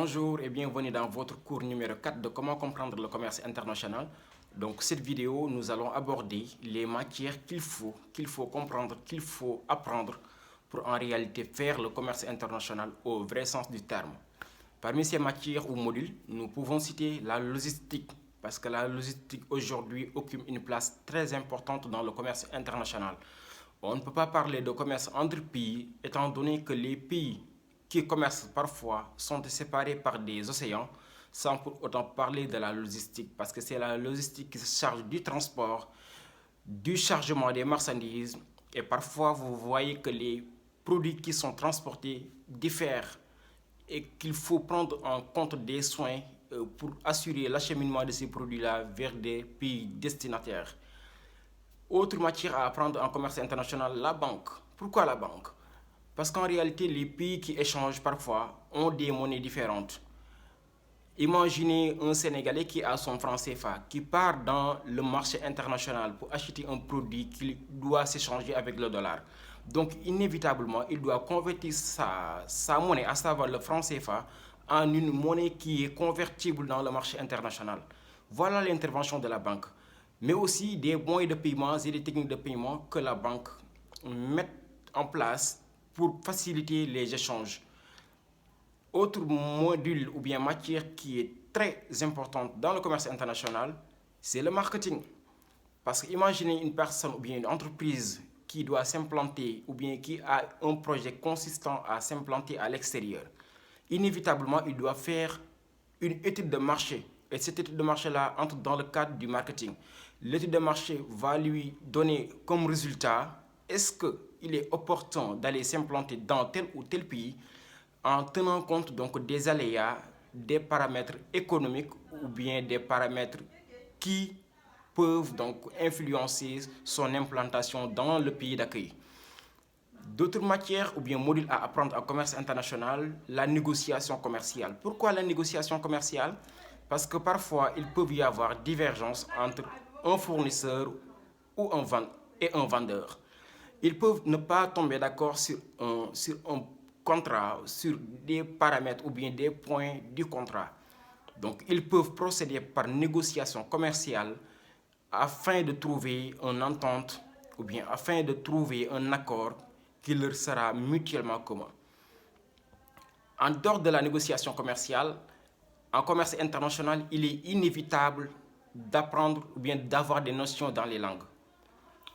Bonjour et bienvenue dans votre cours numéro 4 de comment comprendre le commerce international. Donc cette vidéo, nous allons aborder les matières qu'il faut comprendre, qu'il faut apprendre pour en réalité faire le commerce international au vrai sens du terme. Parmi ces matières ou modules, nous pouvons citer la logistique, parce que la logistique aujourd'hui occupe une place très importante dans le commerce international. On ne peut pas parler de commerce entre pays étant donné que les pays qui commercent parfois sont séparés par des océans sans pour autant parler de la logistique parce que c'est la logistique qui se charge du transport, du chargement des marchandises et parfois vous voyez que les produits qui sont transportés diffèrent et qu'il faut prendre en compte des soins pour assurer l'acheminement de ces produits-là vers des pays destinataires. Autre matière à apprendre en commerce international, la banque. Pourquoi la banque? Parce qu'en réalité, les pays qui échangent parfois ont des monnaies différentes. Imaginez un Sénégalais qui a son franc CFA, qui part dans le marché international pour acheter un produit qui doit s'échanger avec le dollar. Donc, inévitablement, il doit convertir sa monnaie, à savoir le franc CFA, en une monnaie qui est convertible dans le marché international. Voilà l'intervention de la banque. Mais aussi des moyens de paiement et des techniques de paiement que la banque met en place pour faciliter les échanges. Autre module ou bien matière qui est très importante dans le commerce international, c'est le marketing. Parce que imaginez une personne ou bien une entreprise qui doit s'implanter ou bien qui a un projet consistant à s'implanter à l'extérieur. Inévitablement, il doit faire une étude de marché. Et cette étude de marché-là entre dans le cadre du marketing. L'étude de marché va lui donner comme résultat est-ce qu'il est opportun d'aller s'implanter dans tel ou tel pays en tenant compte donc des aléas, des paramètres économiques ou bien des paramètres qui peuvent donc influencer son implantation dans le pays d'accueil. D'autres matières ou bien modules à apprendre en commerce international, la négociation commerciale. Pourquoi la négociation commerciale? Parce que parfois, il peut y avoir divergence entre un fournisseur ou et un vendeur. Ils peuvent ne pas tomber d'accord sur un contrat, sur des paramètres ou bien des points du contrat. Donc, ils peuvent procéder par négociation commerciale afin de trouver une entente ou bien afin de trouver un accord qui leur sera mutuellement commun. En dehors de la négociation commerciale, en commerce international, il est inévitable d'apprendre ou bien d'avoir des notions dans les langues.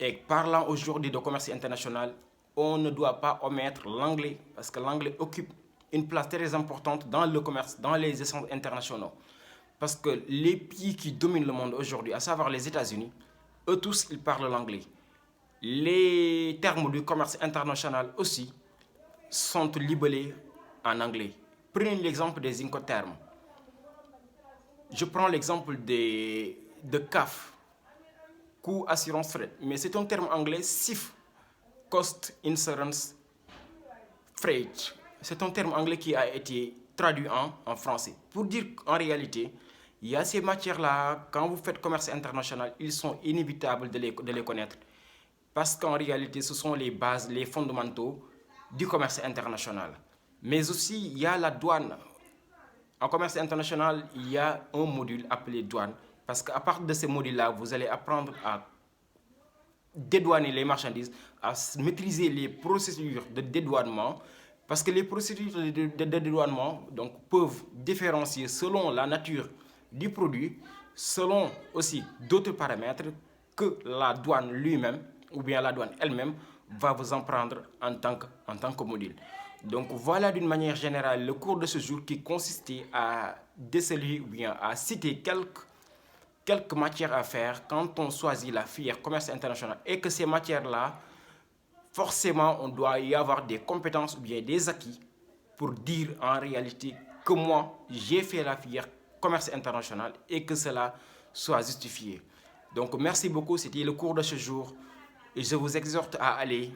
Et parlant aujourd'hui de commerce international, on ne doit pas omettre l'anglais parce que l'anglais occupe une place très importante dans le commerce, dans les échanges internationaux. Parce que les pays qui dominent le monde aujourd'hui, à savoir les États-Unis, eux tous, ils parlent l'anglais. Les termes du commerce international aussi sont libellés en anglais. Prenez l'exemple des Incoterms. Je prends l'exemple de CAF, coût assurance frais, mais c'est un terme anglais CIF, Cost Insurance Freight. C'est un terme anglais qui a été traduit en français. Pour dire qu'en réalité, il y a ces matières-là, quand vous faites commerce international, ils sont inévitables de les connaître. Parce qu'en réalité, ce sont les bases, les fondamentaux du commerce international. Mais aussi, il y a la douane. En commerce international, il y a un module appelé douane. Parce qu'à partir de ce module-là, vous allez apprendre à dédouaner les marchandises, à maîtriser les procédures de dédouanement. Parce que les procédures de dédouanement donc, peuvent différencier selon la nature du produit, selon aussi d'autres paramètres que la douane lui-même ou bien la douane elle-même va vous en prendre en tant que module. Donc voilà d'une manière générale le cours de ce jour qui consistait à déceler ou bien à citer quelques matières à faire quand on choisit la filière commerce international et que ces matières-là, forcément, on doit y avoir des compétences ou bien des acquis pour dire en réalité que moi, j'ai fait la filière commerce international et que cela soit justifié. Donc merci beaucoup, c'était le cours de ce jour et je vous exhorte à aller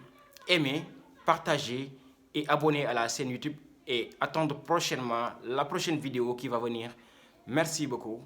aimer, partager et abonner à la chaîne YouTube et attendre prochainement la prochaine vidéo qui va venir. Merci beaucoup.